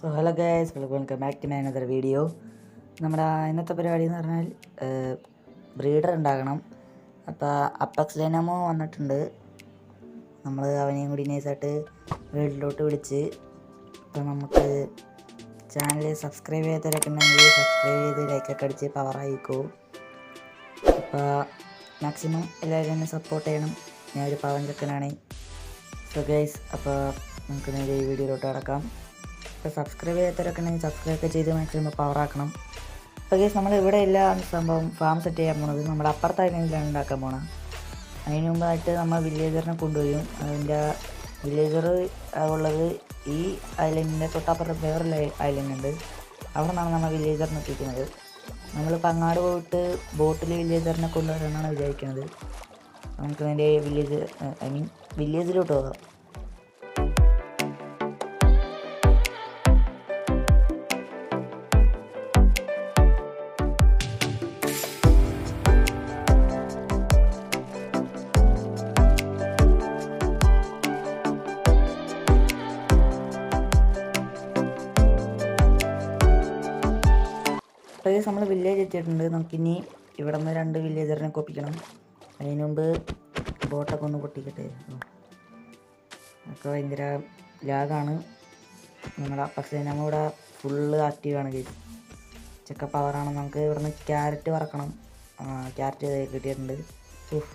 So hello guys, welcome back to my another video. നമ്മുടെ ഇന്നത്തെ പരിപാടി എന്ന് പറഞ്ഞാൽ ബ്രീഡർ ഉണ്ടാക്കണം. അപ്പോൾ അപ്പക്സ് ഡൈനാമോ വന്നിട്ടുണ്ട്. നമ്മൾ അവനെയും കൂടി നൈസായിട്ട് വീട്ടിലോട്ട് വിളിച്ച് അപ്പോൾ നമുക്ക് ചാനൽ സബ്സ്ക്രൈബ് ചെയ്തവരൊക്കെ ഉണ്ടെങ്കിൽ സബ്സ്ക്രൈബ് ചെയ്ത് ലൈക്കൊക്കെ അടിച്ച് പവറായിക്കോ. അപ്പോൾ മാക്സിമം എല്ലാവരും എന്നെ സപ്പോർട്ട് ചെയ്യണം. ഞാനൊരു പവൻ ചെക്കനാണ്. സോ ഗൈസ്, അപ്പോൾ നമുക്ക് നേരെ ഈ വീഡിയോയിലോട്ട് കിടക്കാം. ഇപ്പോൾ സബ്സ്ക്രൈബ് ചെയ്യാത്തവരൊക്കെ ഉണ്ടെങ്കിൽ സബ്സ്ക്രൈബ് ഒക്കെ ചെയ്ത് മാക്സിമം പവറാക്കണം. അപ്പോൾ ഗൈസ്, നമ്മൾ ഇവിടെ എല്ലാ സംഭവം ഫാം സെറ്റ് ചെയ്യാൻ പോണത് നമ്മുടെ അപ്പുറത്തെ ഐലൻഡിലാണ് ഉണ്ടാക്കാൻ പോകണം. അതിന് മുമ്പായിട്ട് നമ്മൾ വില്ലേജറിനെ കൊണ്ടുവരും. അതിൻ്റെ വില്ലേജർ ഉള്ളത് ഈ ഐലൻഡിൻ്റെ തൊട്ടപ്പുറത്ത് വേറൊരു ഐലൻഡ് ഉണ്ട്. അവിടെ നിന്നാണ് നമ്മൾ വില്ലേജറിനെ എത്തിക്കുന്നത്. നമ്മളിപ്പോൾ അങ്ങാട് പോയിട്ട് ബോട്ടിൽ വില്ലേജറിനെ കൊണ്ടുവരാനാണ് വിചാരിക്കുന്നത്. നമുക്ക് അതിൻ്റെ വില്ലേജിലോട്ട് പോകാം. അപ്പോൾ നമ്മൾ വില്ലേജ് എത്തിയിട്ടുണ്ട്. നമുക്കിനി ഇവിടെ നിന്ന് 2 വില്ലേജറിനെ കൊപ്പിക്കണം. അതിന് മുമ്പ് ബോട്ടൊക്കെ ഒന്ന് പൊട്ടിക്കട്ടെ. ഒക്കെ ഭയങ്കര ലാഗാണ്. നമ്മുടെ പക്ഷേ നമ്മളിവിടെ ഫുള്ള് ആക്റ്റീവാണ്. കേസ് ചെക്ക പവറാണ്. നമുക്ക് ഇവിടെ നിന്ന് ക്യാരറ്റ് വറക്കണം. ക്യാരറ്റ് കിട്ടിയിട്ടുണ്ട്.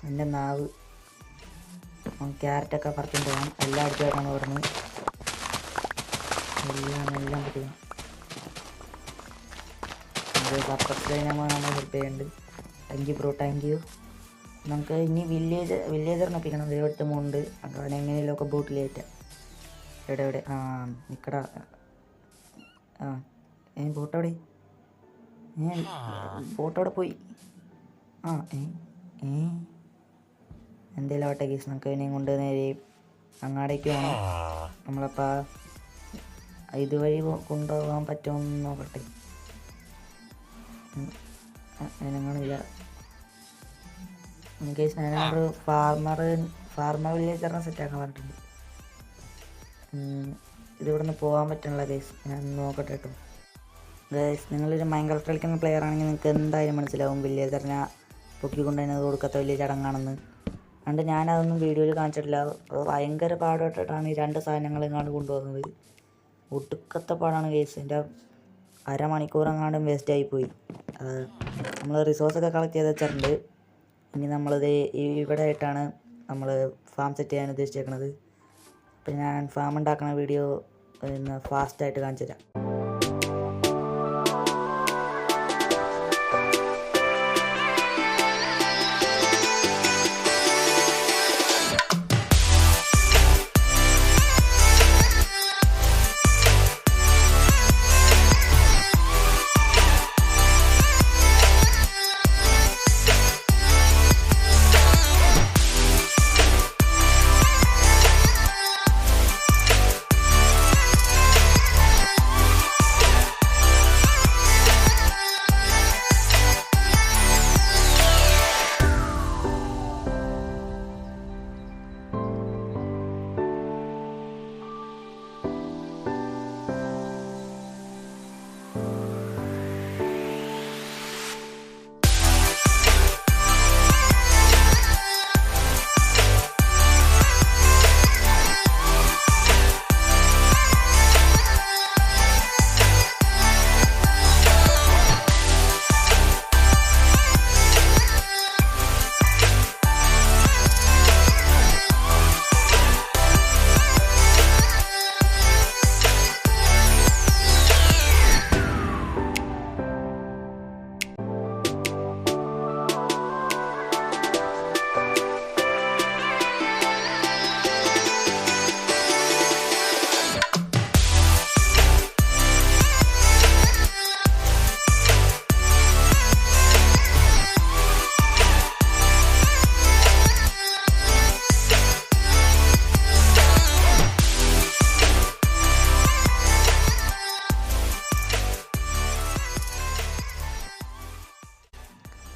എൻ്റെ നാവ്. ക്യാരറ്റൊക്കെ പറിച്ചിട്ട് പോകാം. എല്ലാം അടിച്ചു വെക്കണം. ഇവിടെ നിന്ന് എല്ലാം പൊട്ടിക്കണം. അപ്പുറത്ത് നമ്മൾ ഹെൽപ്പ് ചെയ്യുന്നുണ്ട്. Thank you bro, thank you. നമുക്ക് ഇനി വില്ലേജറിനെ ഒപ്പിക്കണം. ദൈവത്തെ മുണ്ട് അങ്ങനെ എങ്ങനെയൊക്കെ ബോട്ടിലേറ്റ എവിടെ നിൽക്കടാ. ബോട്ടവിടെ ബോട്ടവിടെ പോയി. എന്തേലും ആവട്ടെ കേസ്. നമുക്ക് അതിനെയും കൊണ്ട് നേരെ അങ്ങാടേക്ക് വേണം. നമ്മളപ്പോൾ ഇതുവഴി കൊണ്ടുപോകാൻ പറ്റുമെന്ന് നോക്കട്ടെ. അതിനങ്ങളില്ല കേസ്. ഞാനൊരു ഫാർമർ വില്ലേജറിനെ സെറ്റാക്കാൻ പറഞ്ഞിട്ടുണ്ട്. ഇതിവിടെ നിന്ന് പോകാൻ പറ്റണില്ല കേസ്. ഞാൻ നോക്കട്ടെ കേട്ടോ. ഗൈസ്, നിങ്ങളൊരു മൈൻക്രാഫ്റ്റ് കളിക്കുന്ന പ്ലെയർ ആണെങ്കിൽ നിങ്ങൾക്ക് എന്തായാലും മനസ്സിലാവും വില്ലേജറിനെ പൊക്കിക്കൊണ്ട് അതിനത് കൊടുക്കാത്ത വലിയ ചടങ്ങാണെന്ന്. അതുകൊണ്ട് ഞാനതൊന്നും വീഡിയോയിൽ കാണിച്ചിട്ടില്ല. ഭയങ്കര പാടായിട്ടാണ് ഈ 2 സാധനങ്ങൾ എങ്ങാണ്ട് കൊണ്ടുപോകുന്നത്. ഒടുക്കത്തെ പാടാണ് കേസ്. എൻ്റെ അരമണിക്കൂറെങ്ങാണ്ടും വേസ്റ്റായിപ്പോയി. നമ്മൾ റിസോഴ്സൊക്കെ കളക്ട് ചെയ്ത് വെച്ചിട്ടുണ്ട്. ഇനി നമ്മളിത് ഇവിടെ ആയിട്ടാണ് നമ്മൾ ഫാം സെറ്റ് ചെയ്യാൻ ഉദ്ദേശിച്ചേക്കുന്നത്. അപ്പം ഞാൻ ഫാം ഉണ്ടാക്കുന്ന വീഡിയോ ഇന്ന് ഫാസ്റ്റായിട്ട് കാണിച്ചു തരാം.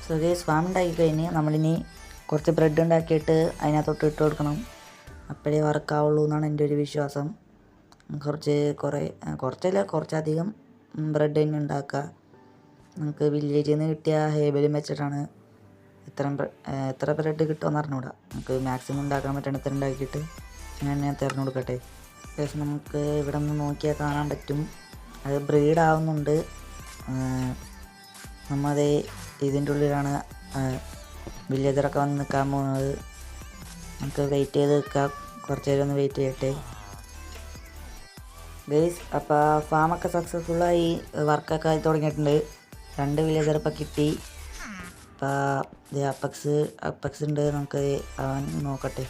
സോ ഗൈസ്, ഫാം ഉണ്ടാക്കി കഴിഞ്ഞ് നമ്മളിനി കുറച്ച് ബ്രെഡ് ഉണ്ടാക്കിയിട്ട് അതിനകത്തോട്ട് ഇട്ട് കൊടുക്കണം. അപ്പോഴേ വർക്കാവുള്ളൂ എന്നാണ് എൻ്റെ ഒരു വിശ്വാസം. കുറച്ചധികം ബ്രെഡ് തന്നെ ഉണ്ടാക്കുക. നമുക്ക് വില്ലേജിൽ നിന്ന് കിട്ടിയ ഹേബലും വെച്ചിട്ടാണ് എത്ര ബ്രെഡ് കിട്ടുമെന്ന് അറിഞ്ഞുകൂടാ. നമുക്ക് മാക്സിമം ഉണ്ടാക്കാൻ പറ്റണ ഇത്ര ഉണ്ടാക്കിയിട്ട് ഞാൻ തിരഞ്ഞു കൊടുക്കട്ടെ. ശേഷം നമുക്ക് ഇവിടെ നിന്ന് നോക്കിയാൽ കാണാൻ പറ്റും അത് ബ്രീഡാവുന്നുണ്ട്. നമ്മളത് ഇതിൻ്റെ ഉള്ളിലാണ് വില്ലേജറൊക്കെ വന്ന് നിൽക്കാൻ പോകുന്നത്. നമുക്ക് വെയിറ്റ് ചെയ്ത് നിൽക്കാം, കുറച്ച് നേരം ഒന്ന് വെയിറ്റ് ചെയ്യട്ടെ ഗൈസ്. അപ്പോൾ ഫാമൊക്കെ സക്സസ്ഫുള്ളായി വർക്കൊക്കെ ആയി തുടങ്ങിയിട്ടുണ്ട്. 2 വില്ലേജർ ഇപ്പോൾ കിട്ടി. അപ്പോൾ അപ്പക്സ് ഉണ്ട്, നമുക്ക് അവൻ നോക്കട്ടെ.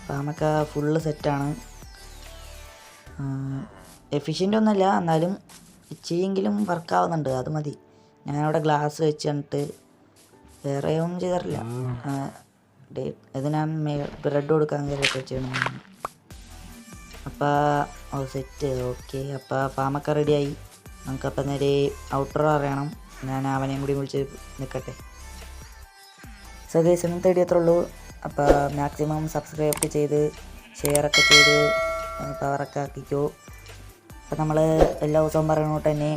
ഫാമൊക്കെ ഫുള്ള് സെറ്റാണ്. എഫിഷ്യൻ്റ് ഒന്നുമല്ല, എന്നാലും ഇച്ചിരിയെങ്കിലും വർക്കാവുന്നുണ്ട്, അത് മതി. ഞാനവിടെ ഗ്ലാസ് വെച്ച് കണ്ടിട്ട് വേറെ ഒന്നും ചെയ്തിട്ടില്ല. ഇത് ഞാൻ ബ്രെഡ് കൊടുക്കാൻ കയറിയിട്ട് വെച്ചാണ്. അപ്പോൾ സെറ്റ് ഓക്കെ. അപ്പോൾ ഫാമൊക്കെ റെഡിയായി. നമുക്കപ്പോൾ നേരെ ഔട്ടർ അറിയണം. ഞാൻ അവനെയും കൂടി വിളിച്ച് നിൽക്കട്ടെ. സോ ഗൈസ്, ഇന്നത്തെ വീഡിയോ അത്രേ ഉള്ളൂ. അപ്പോൾ മാക്സിമം സബ്സ്ക്രൈബ് ചെയ്ത് ഷെയറൊക്കെ ചെയ്ത് പവറൊക്കെ ആക്കിക്കോ. അപ്പോൾ നമ്മൾ എല്ലാ ദിവസവും പറയുന്നോട്ട് തന്നെ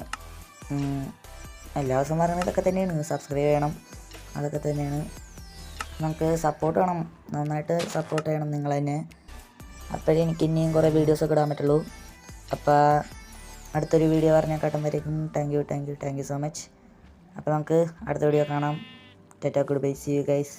എല്ലാ ദിവസവും പറയുന്നത് ഇതൊക്കെ തന്നെയാണ്. സബ്സ്ക്രൈബ് ചെയ്യണം, അതൊക്കെ തന്നെയാണ്. നമുക്ക് സപ്പോർട്ട് വേണം, നന്നായിട്ട് സപ്പോർട്ട് ചെയ്യണം നിങ്ങൾ തന്നെ. അപ്പോഴേ എനിക്ക് ഇനിയും കുറേ വീഡിയോസൊക്കെ ഇടാൻ പറ്റുള്ളൂ. അപ്പോൾ അടുത്തൊരു വീഡിയോ പറഞ്ഞേക്കാട്ടും വരേക്കും താങ്ക് യു സോ മച്ച്. അപ്പോൾ നമുക്ക് അടുത്ത വീഡിയോ കാണാം. ടാറ്റാ, goodbye, see you guys.